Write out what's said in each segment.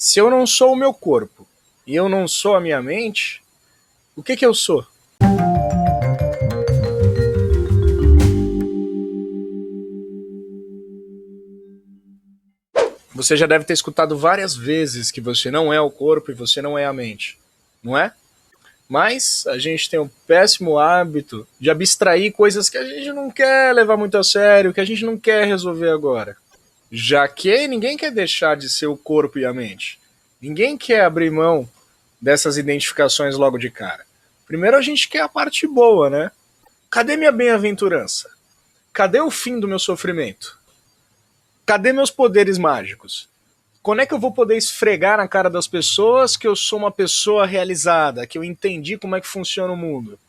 Se eu não sou o meu corpo e eu não sou a minha mente, o que eu sou? Você já deve ter escutado várias vezes que você não é o corpo e você não é a mente, não é? Mas a gente tem o péssimo hábito de abstrair coisas que a gente não quer levar muito a sério, que a gente não quer resolver agora. Já que ninguém quer deixar de ser o corpo e a mente. Ninguém quer abrir mão dessas identificações logo de cara. Primeiro a gente quer a parte boa, né? Cadê minha bem-aventurança? Cadê o fim do meu sofrimento? Cadê meus poderes mágicos? Quando é que eu vou poder esfregar na cara das pessoas que eu sou uma pessoa realizada, que eu entendi como é que funciona o mundo?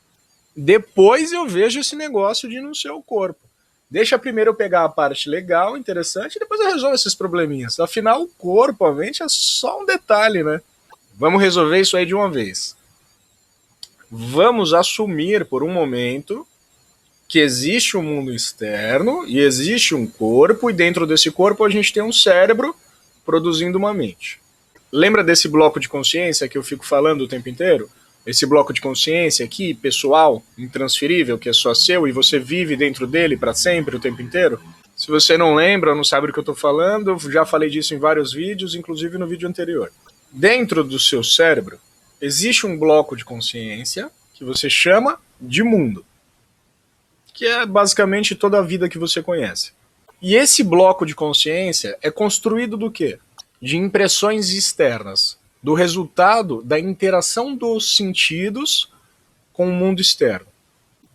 Depois eu vejo esse negócio de não ser o corpo. Deixa primeiro eu pegar a parte legal, interessante, e depois eu resolvo esses probleminhas. Afinal, o corpo, a mente é só um detalhe, né? Vamos resolver isso aí de uma vez. Vamos assumir por um momento que existe um mundo externo e existe um corpo, e dentro desse corpo a gente tem um cérebro produzindo uma mente. Lembra desse bloco de consciência que eu fico falando o tempo inteiro? Esse bloco de consciência aqui, pessoal, intransferível, que é só seu e você vive dentro dele para sempre, o tempo inteiro? Se você não lembra, não sabe do que eu estou falando, eu já falei disso em vários vídeos, inclusive no vídeo anterior. Dentro do seu cérebro, existe um bloco de consciência que você chama de mundo, que é basicamente toda a vida que você conhece. E esse bloco de consciência é construído do quê? De impressões externas, do resultado da interação dos sentidos com o mundo externo.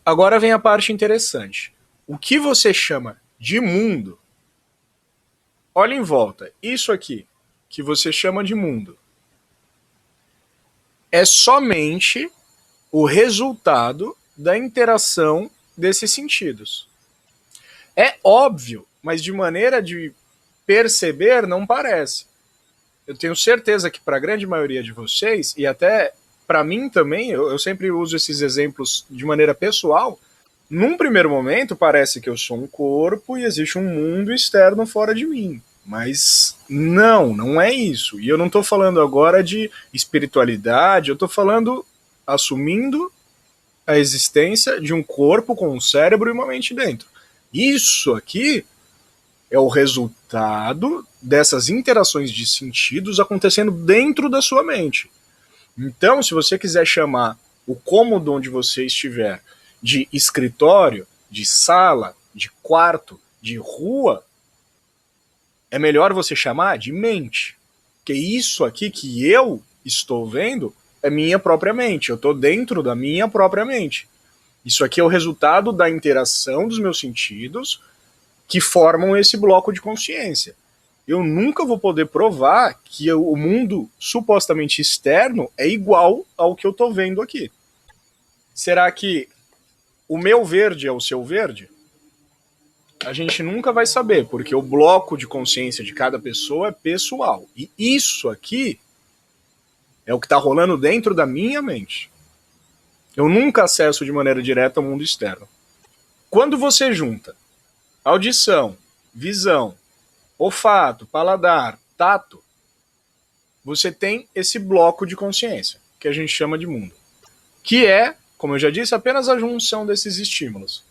Agora vem a parte interessante. O que você chama de mundo, olha em volta, isso aqui, que você chama de mundo, é somente o resultado da interação desses sentidos. É óbvio, mas de maneira de perceber não parece. Eu tenho certeza que para a grande maioria de vocês, e até para mim também, eu sempre uso esses exemplos de maneira pessoal, num primeiro momento parece que eu sou um corpo e existe um mundo externo fora de mim. Mas não é isso. E eu não estou falando agora de espiritualidade, eu estou falando, assumindo a existência de um corpo com um cérebro e uma mente dentro. Isso aqui é o resultado dessas interações de sentidos acontecendo dentro da sua mente. Então, se você quiser chamar o cômodo onde você estiver de escritório, de sala, de quarto, de rua, é melhor você chamar de mente. Porque isso aqui que eu estou vendo é minha própria mente. Eu estou dentro da minha própria mente. Isso aqui é o resultado da interação dos meus sentidos que formam esse bloco de consciência. Eu nunca vou poder provar que o mundo supostamente externo é igual ao que eu estou vendo aqui. Será que o meu verde é o seu verde? A gente nunca vai saber, porque o bloco de consciência de cada pessoa é pessoal. E isso aqui é o que está rolando dentro da minha mente. Eu nunca acesso de maneira direta ao mundo externo. Quando você junta audição, visão, olfato, paladar, tato, você tem esse bloco de consciência, que a gente chama de mundo. Que é, como eu já disse, apenas a junção desses estímulos.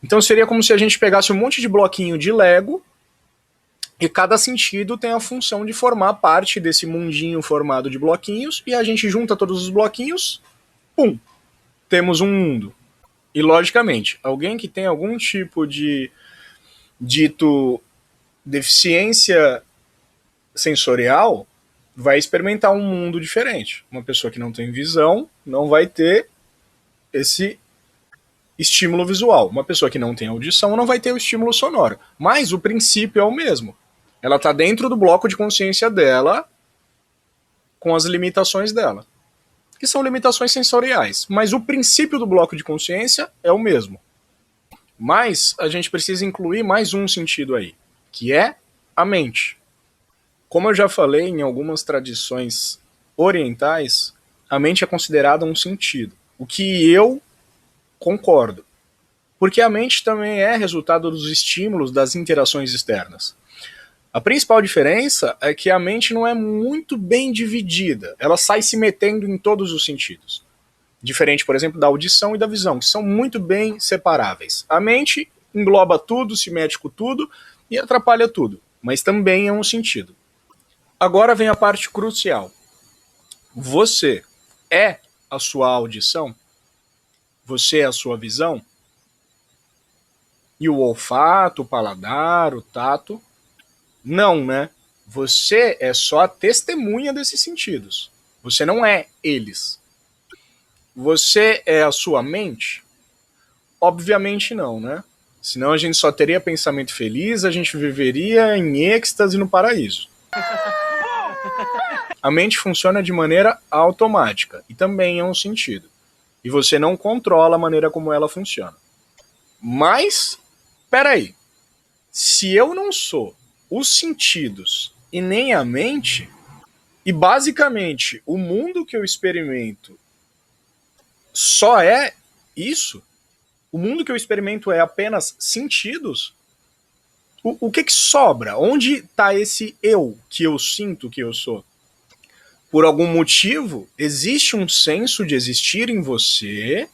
Então seria como se a gente pegasse um monte de bloquinho de Lego e cada sentido tem a função de formar parte desse mundinho formado de bloquinhos e a gente junta todos os bloquinhos, pum, temos um mundo. E logicamente, alguém que tem algum tipo de dito deficiência sensorial vai experimentar um mundo diferente. Uma pessoa que não tem visão não vai ter esse estímulo visual. Uma pessoa que não tem audição não vai ter o estímulo sonoro. Mas o princípio é o mesmo. Ela está dentro do bloco de consciência dela com as limitações dela, que são limitações sensoriais. Mas o princípio do bloco de consciência é o mesmo. Mas a gente precisa incluir mais um sentido aí, que é a mente. Como eu já falei em algumas tradições orientais, a mente é considerada um sentido, o que eu concordo. Porque a mente também é resultado dos estímulos das interações externas. A principal diferença é que a mente não é muito bem dividida, ela sai se metendo em todos os sentidos. Diferente, por exemplo, da audição e da visão, que são muito bem separáveis. A mente engloba tudo, se mete com tudo e atrapalha tudo, mas também é um sentido. Agora vem a parte crucial. Você é a sua audição? Você é a sua visão? E o olfato, o paladar, o tato? Não, né? Você é só a testemunha desses sentidos. Você não é eles. Você é a sua mente? Obviamente não, né? Senão a gente só teria pensamento feliz, a gente viveria em êxtase no paraíso. A mente funciona de maneira automática e também é um sentido. E você não controla a maneira como ela funciona. Mas, peraí, se eu não sou os sentidos e nem a mente, e basicamente o mundo que eu experimento só é isso, o mundo que eu experimento é apenas sentidos, o que sobra? Onde está esse eu que eu sinto que eu sou? Por algum motivo, existe um senso de existir em você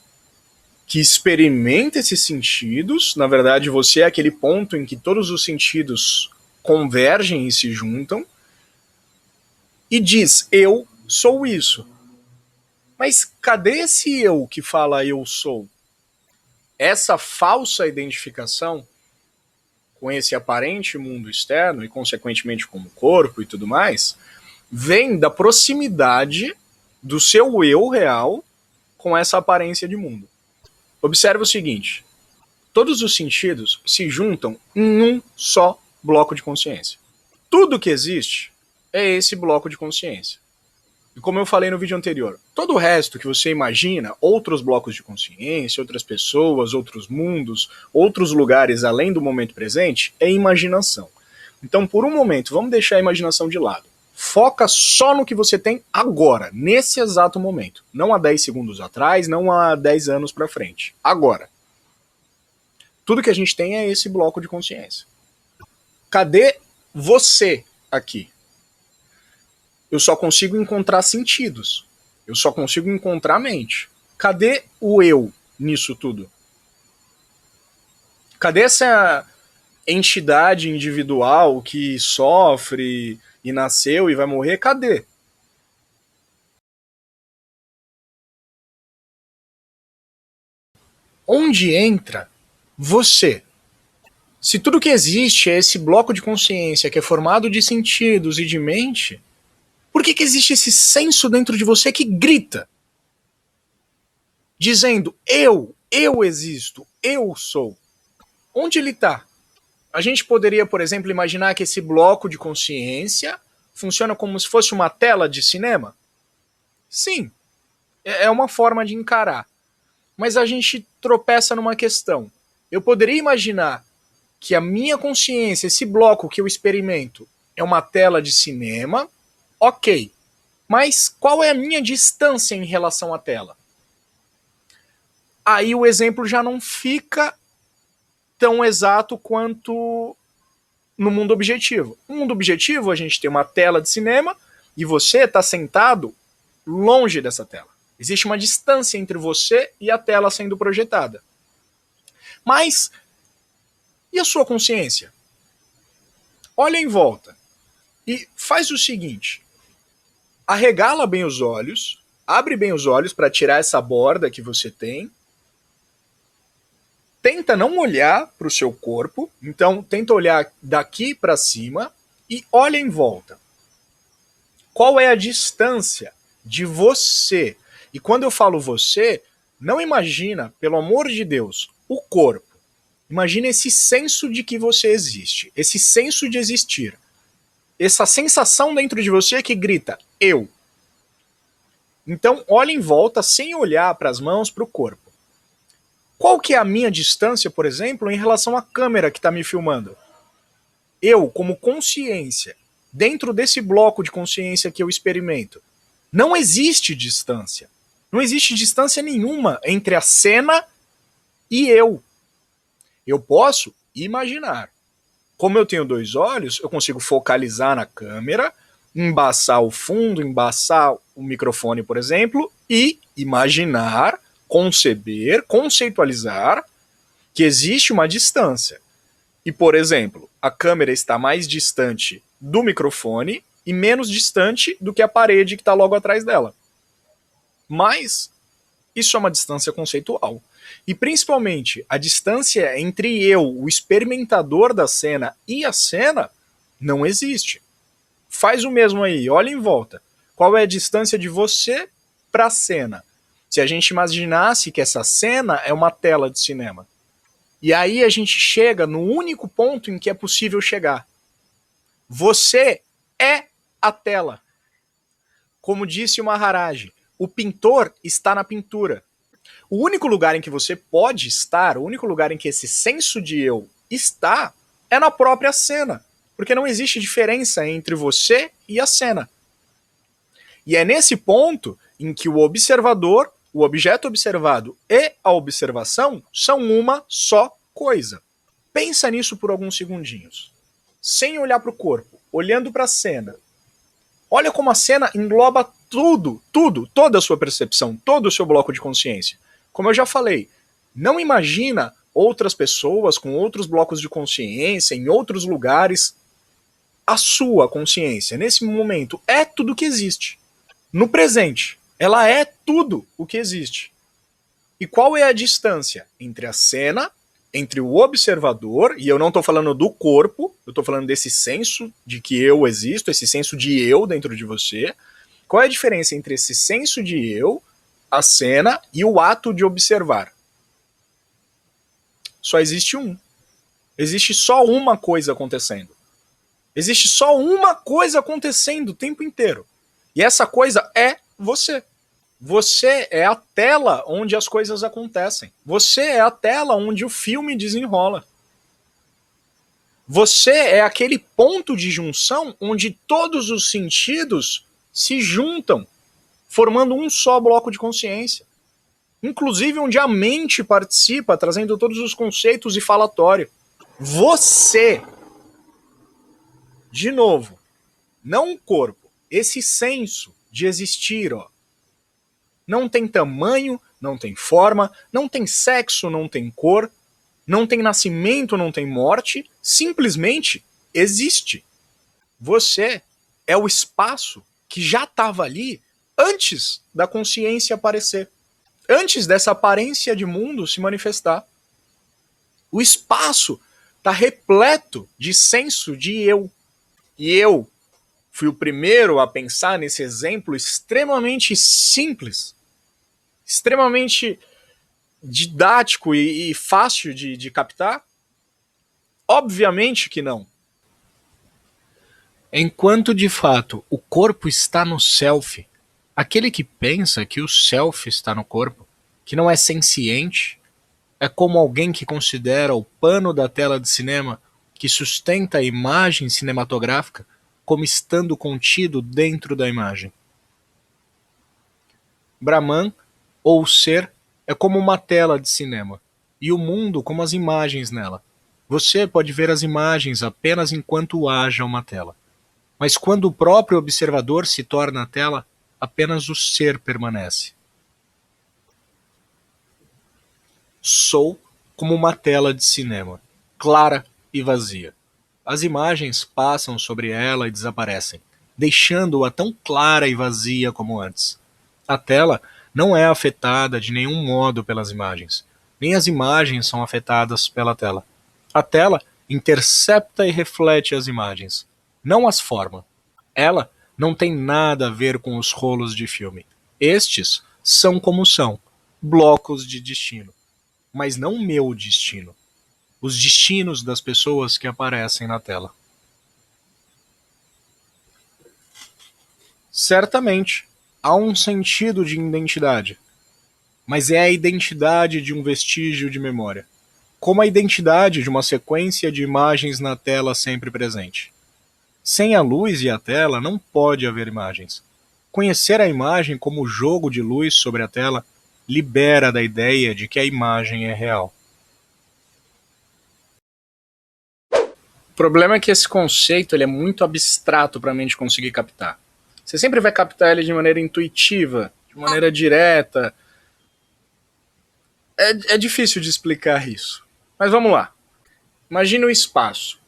que experimenta esses sentidos. Na verdade, você é aquele ponto em que todos os sentidos convergem e se juntam e diz, eu sou isso. Mas cadê esse eu que fala eu sou? Essa falsa identificação com esse aparente mundo externo e consequentemente com o corpo e tudo mais, vem da proximidade do seu eu real com essa aparência de mundo. Observe o seguinte, todos os sentidos se juntam em um só bloco de consciência. Tudo que existe é esse bloco de consciência. E como eu falei no vídeo anterior, todo o resto que você imagina, outros blocos de consciência, outras pessoas, outros mundos, outros lugares além do momento presente, é imaginação. Então, por um momento, vamos deixar a imaginação de lado. Foca só no que você tem agora, nesse exato momento. Não há 10 segundos atrás, não há 10 anos para frente. Agora. Tudo que a gente tem é esse bloco de consciência. Cadê você aqui? Eu só consigo encontrar sentidos. Eu só consigo encontrar mente. Cadê o eu nisso tudo? Cadê essa entidade individual que sofre e nasceu e vai morrer? Cadê? Onde entra você? Se tudo que existe é esse bloco de consciência que é formado de sentidos e de mente, por que existe esse senso dentro de você que grita? Dizendo, eu existo, eu sou. Onde ele está? A gente poderia, por exemplo, imaginar que esse bloco de consciência funciona como se fosse uma tela de cinema? Sim, é uma forma de encarar. Mas a gente tropeça numa questão. Eu poderia imaginar que a minha consciência, esse bloco que eu experimento, é uma tela de cinema, ok. Mas qual é a minha distância em relação à tela? Aí o exemplo já não fica tão exato quanto no mundo objetivo. No mundo objetivo, a gente tem uma tela de cinema e você está sentado longe dessa tela. Existe uma distância entre você e a tela sendo projetada. Mas, e a sua consciência? Olha em volta e faz o seguinte. Arregala bem os olhos, abre bem os olhos para tirar essa borda que você tem. Tenta não olhar para o seu corpo, então tenta olhar daqui para cima e olha em volta. Qual é a distância de você? E quando eu falo você, não imagina, pelo amor de Deus, o corpo. Imagina esse senso de que você existe, esse senso de existir. Essa sensação dentro de você que grita, eu. Então, olha em volta sem olhar para as mãos, para o corpo. Qual que é a minha distância, por exemplo, em relação à câmera que está me filmando? Eu, como consciência, dentro desse bloco de consciência que eu experimento, não existe distância. Não existe distância nenhuma entre a cena e eu. Eu posso imaginar. Como eu tenho 2 olhos, eu consigo focalizar na câmera, embaçar o fundo, embaçar o microfone, por exemplo, e imaginar, conceber, conceitualizar que existe uma distância. E, por exemplo, a câmera está mais distante do microfone e menos distante do que a parede que está logo atrás dela. Mas isso é uma distância conceitual. E principalmente, a distância entre eu, o experimentador da cena, e a cena não existe. Faz o mesmo aí, olha em volta. Qual é a distância de você para a cena? Se a gente imaginasse que essa cena é uma tela de cinema. E aí a gente chega no único ponto em que é possível chegar. Você é a tela. Como disse o Maharaj, o pintor está na pintura. O único lugar em que você pode estar, o único lugar em que esse senso de eu está, é na própria cena. Porque não existe diferença entre você e a cena. E é nesse ponto em que o observador, o objeto observado e a observação são uma só coisa. Pensa nisso por alguns segundinhos. Sem olhar para o corpo, olhando para a cena. Olha como a cena engloba tudo, toda a sua percepção, todo o seu bloco de consciência. Como eu já falei, não imagina outras pessoas com outros blocos de consciência, em outros lugares. A sua consciência, nesse momento, é tudo que existe. No presente, ela é tudo o que existe. E qual é a distância entre a cena, entre o observador, e eu não estou falando do corpo, eu estou falando desse senso de que eu existo, esse senso de eu dentro de você. Qual é a diferença entre esse senso de eu, a cena e o ato de observar? Só existe um. Existe só uma coisa acontecendo. Existe só uma coisa acontecendo o tempo inteiro. E essa coisa é você. Você é a tela onde as coisas acontecem. Você é a tela onde o filme desenrola. Você é aquele ponto de junção onde todos os sentidos se juntam, formando um só bloco de consciência. Inclusive onde a mente participa, trazendo todos os conceitos e falatório. Você, de novo, não o corpo, esse senso de existir, ó, não tem tamanho, não tem forma, não tem sexo, não tem cor, não tem nascimento, não tem morte, simplesmente existe. Você é o espaço que já estava ali antes da consciência aparecer, antes dessa aparência de mundo se manifestar. O espaço está repleto de senso de eu. E eu fui o primeiro a pensar nesse exemplo extremamente simples, extremamente didático e fácil de captar? Obviamente que não. Enquanto de fato o corpo está no self, aquele que pensa que o self está no corpo, que não é senciente, é como alguém que considera o pano da tela de cinema que sustenta a imagem cinematográfica como estando contido dentro da imagem. Brahman, ou ser, é como uma tela de cinema, e o mundo como as imagens nela. Você pode ver as imagens apenas enquanto haja uma tela. Mas quando o próprio observador se torna a tela, apenas o ser permanece. Sou como uma tela de cinema, clara e vazia. As imagens passam sobre ela e desaparecem, deixando-a tão clara e vazia como antes. A tela não é afetada de nenhum modo pelas imagens, nem as imagens são afetadas pela tela. A tela intercepta e reflete as imagens, não as forma. Ela não tem nada a ver com os rolos de filme. Estes são como são, blocos de destino, mas não meu destino. Os destinos das pessoas que aparecem na tela. Certamente, há um sentido de identidade, mas é a identidade de um vestígio de memória, como a identidade de uma sequência de imagens na tela sempre presente. Sem a luz e a tela não pode haver imagens. Conhecer a imagem como jogo de luz sobre a tela libera da ideia de que a imagem é real. problema é que esse conceito ele é muito abstrato para a mente conseguir captar. Você sempre vai captar ele de maneira intuitiva, de maneira direta. É difícil de explicar isso. Mas vamos lá. Imagine o espaço.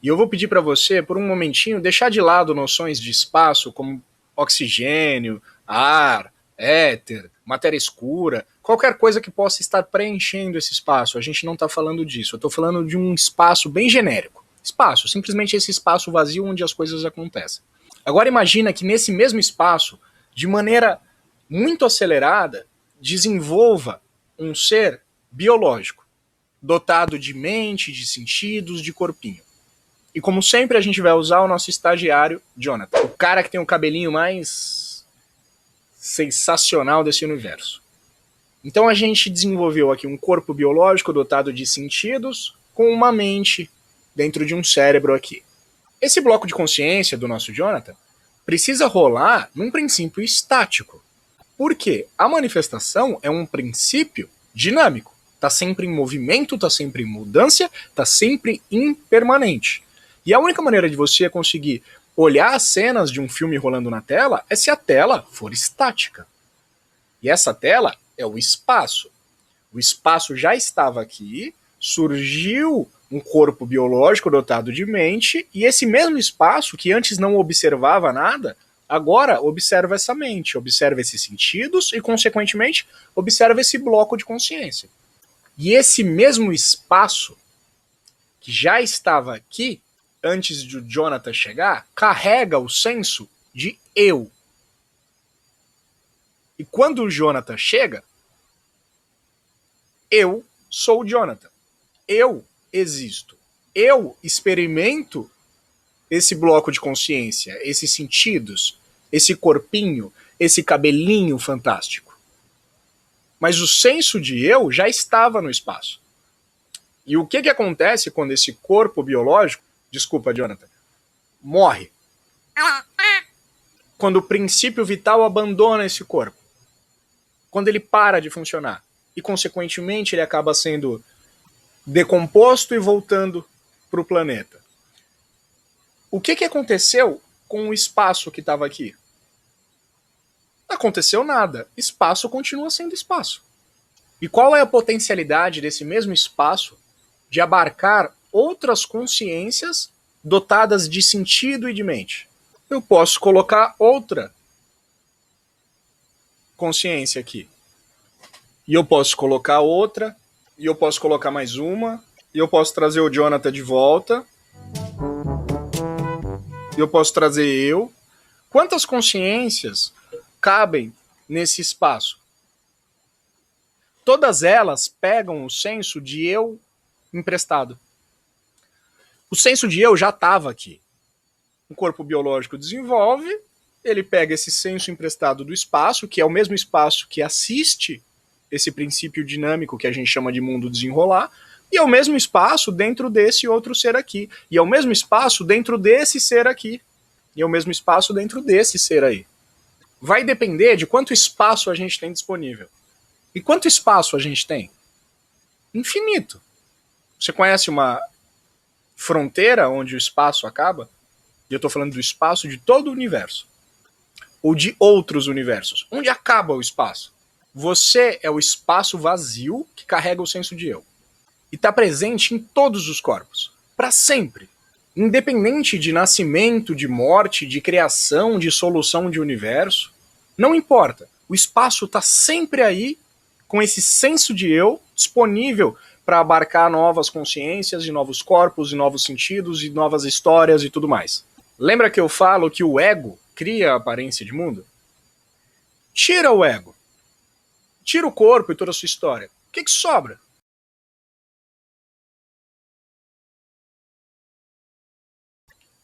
E eu vou pedir para você, por um momentinho, deixar de lado noções de espaço como oxigênio, ar, éter, matéria escura, qualquer coisa que possa estar preenchendo esse espaço. A gente não está falando disso. Eu estou falando de um espaço bem genérico. Espaço, simplesmente esse espaço vazio onde as coisas acontecem. Agora imagina que nesse mesmo espaço, de maneira muito acelerada, desenvolva um ser biológico, dotado de mente, de sentidos, de corpinho. E como sempre a gente vai usar o nosso estagiário, Jonathan, o cara que tem o cabelinho mais sensacional desse universo. Então a gente desenvolveu aqui um corpo biológico dotado de sentidos com uma mente dentro de um cérebro aqui. Esse bloco de consciência do nosso Jonathan precisa rolar num princípio estático. Por quê? A manifestação é um princípio dinâmico. Está sempre em movimento, está sempre em mudança, está sempre impermanente. E a única maneira de você conseguir olhar as cenas de um filme rolando na tela é se a tela for estática. E essa tela é o espaço. O espaço já estava aqui, surgiu um corpo biológico dotado de mente, e esse mesmo espaço, que antes não observava nada, agora observa essa mente, observa esses sentidos e, consequentemente, observa esse bloco de consciência. E esse mesmo espaço, que já estava aqui, antes de o Jonathan chegar, carrega o senso de eu. E quando o Jonathan chega, eu sou o Jonathan. Eu existo. Eu experimento esse bloco de consciência, esses sentidos, esse corpinho, esse cabelinho fantástico. Mas o senso de eu já estava no espaço. E o que acontece quando esse corpo biológico, desculpa, Jonathan, morre? Quando o princípio vital abandona esse corpo. Quando ele para de funcionar. E, consequentemente, ele acaba sendo decomposto e voltando para o planeta. O que aconteceu com o espaço que estava aqui? Não aconteceu nada. Espaço continua sendo espaço. E qual é a potencialidade desse mesmo espaço de abarcar outras consciências dotadas de sentido e de mente? Eu posso colocar outra consciência aqui. E eu posso colocar outra, e eu posso colocar mais uma, e eu posso trazer o Jonathan de volta, e eu posso trazer eu. Quantas consciências cabem nesse espaço? Todas elas pegam o senso de eu emprestado. O senso de eu já estava aqui. O corpo biológico desenvolve, ele pega esse senso emprestado do espaço, que é o mesmo espaço que assiste esse princípio dinâmico que a gente chama de mundo desenrolar, e é o mesmo espaço dentro desse outro ser aqui, e é o mesmo espaço dentro desse ser aqui, e é o mesmo espaço dentro desse ser aí. Vai depender de quanto espaço a gente tem disponível. E quanto espaço a gente tem? Infinito. Você conhece uma fronteira onde o espaço acaba? E eu estou falando do espaço de todo o universo. Ou de outros universos. Onde acaba o espaço? Você é o espaço vazio que carrega o senso de eu. E está presente em todos os corpos. Para sempre. Independente de nascimento, de morte, de criação, de solução de universo. Não importa. O espaço está sempre aí, com esse senso de eu disponível para abarcar novas consciências, e novos corpos, e novos sentidos, e novas histórias e tudo mais. Lembra que eu falo que o ego cria a aparência de mundo? Tira o ego. Tira o corpo e toda a sua história. O que sobra?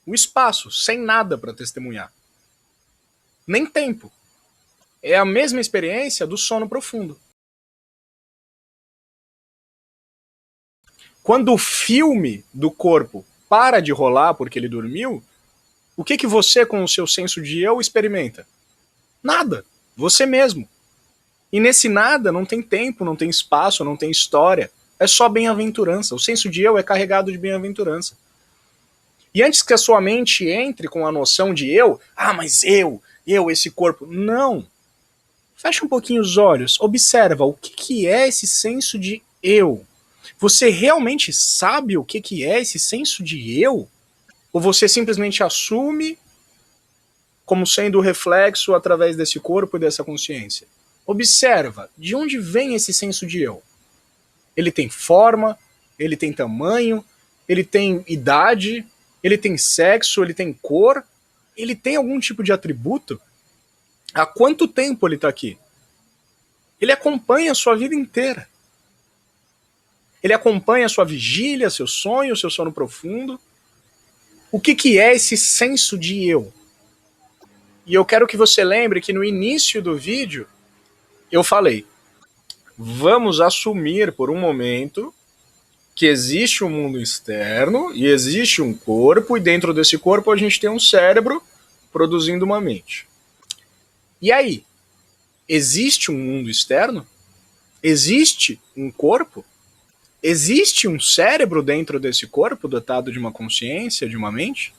O espaço, sem nada para testemunhar. Nem tempo. É a mesma experiência do sono profundo. Quando o filme do corpo para de rolar porque ele dormiu, o que você, com o seu senso de eu, experimenta? Nada. Você mesmo. E nesse nada não tem tempo, não tem espaço, não tem história. é só bem-aventurança. O senso de eu é carregado de bem-aventurança. E antes que a sua mente entre com a noção de eu, mas eu, esse corpo. Não. Fecha um pouquinho os olhos, observa o que é esse senso de eu. Você realmente sabe o que é esse senso de eu? Ou você simplesmente assume como sendo o reflexo através desse corpo e dessa consciência? Observa, de onde vem esse senso de eu? Ele tem forma, ele tem tamanho, ele tem idade, ele tem sexo, ele tem cor, ele tem algum tipo de atributo? Há quanto tempo ele está aqui? Ele acompanha a sua vida inteira. Ele acompanha a sua vigília, seu sonho, seu sono profundo. O que é esse senso de eu? E eu quero que você lembre que no início do vídeo eu falei, vamos assumir por um momento que existe um mundo externo e existe um corpo, e dentro desse corpo a gente tem um cérebro produzindo uma mente. E aí? Existe um mundo externo? Existe um corpo? Existe um cérebro dentro desse corpo dotado de uma consciência, de uma mente?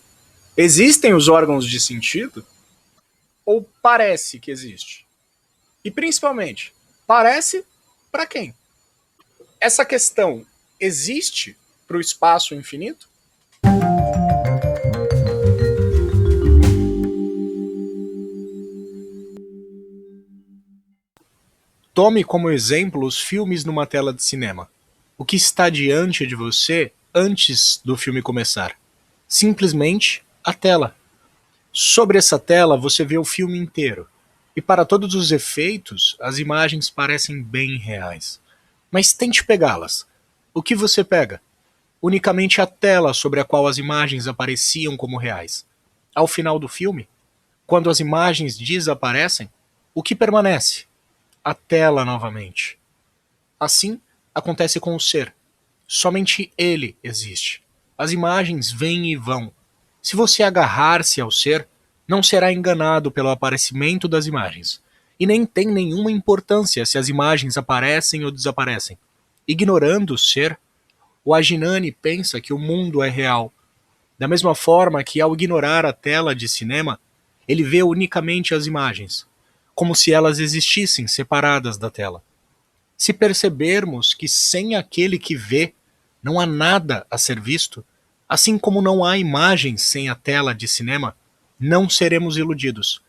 Existem os órgãos de sentido? Ou parece que existe? E principalmente, parece para quem? Essa questão existe para o espaço infinito? Tome como exemplo os filmes numa tela de cinema. O que está diante de você antes do filme começar? Simplesmente a tela. Sobre essa tela você vê o filme inteiro. E para todos os efeitos, as imagens parecem bem reais. Mas tente pegá-las. O que você pega? Unicamente a tela sobre a qual as imagens apareciam como reais. Ao final do filme, quando as imagens desaparecem, o que permanece? A tela novamente. Assim, acontece com o ser. Somente ele existe. As imagens vêm e vão. Se você agarrar-se ao ser, não será enganado pelo aparecimento das imagens. E nem tem nenhuma importância se as imagens aparecem ou desaparecem. Ignorando o ser, o Ajinani pensa que o mundo é real. Da mesma forma que, ao ignorar a tela de cinema, ele vê unicamente as imagens, como se elas existissem separadas da tela. Se percebermos que sem aquele que vê não há nada a ser visto, assim como não há imagens sem a tela de cinema, não seremos iludidos.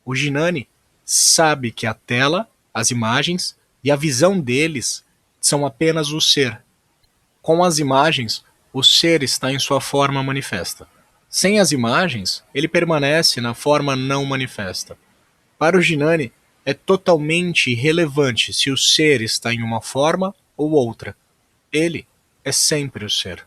O Jinani sabe que a tela, as imagens e a visão deles são apenas o ser. Com as imagens, o ser está em sua forma manifesta. Sem as imagens, ele permanece na forma não manifesta. Para o Jinani, é totalmente irrelevante se o ser está em uma forma ou outra. Ele é sempre o ser.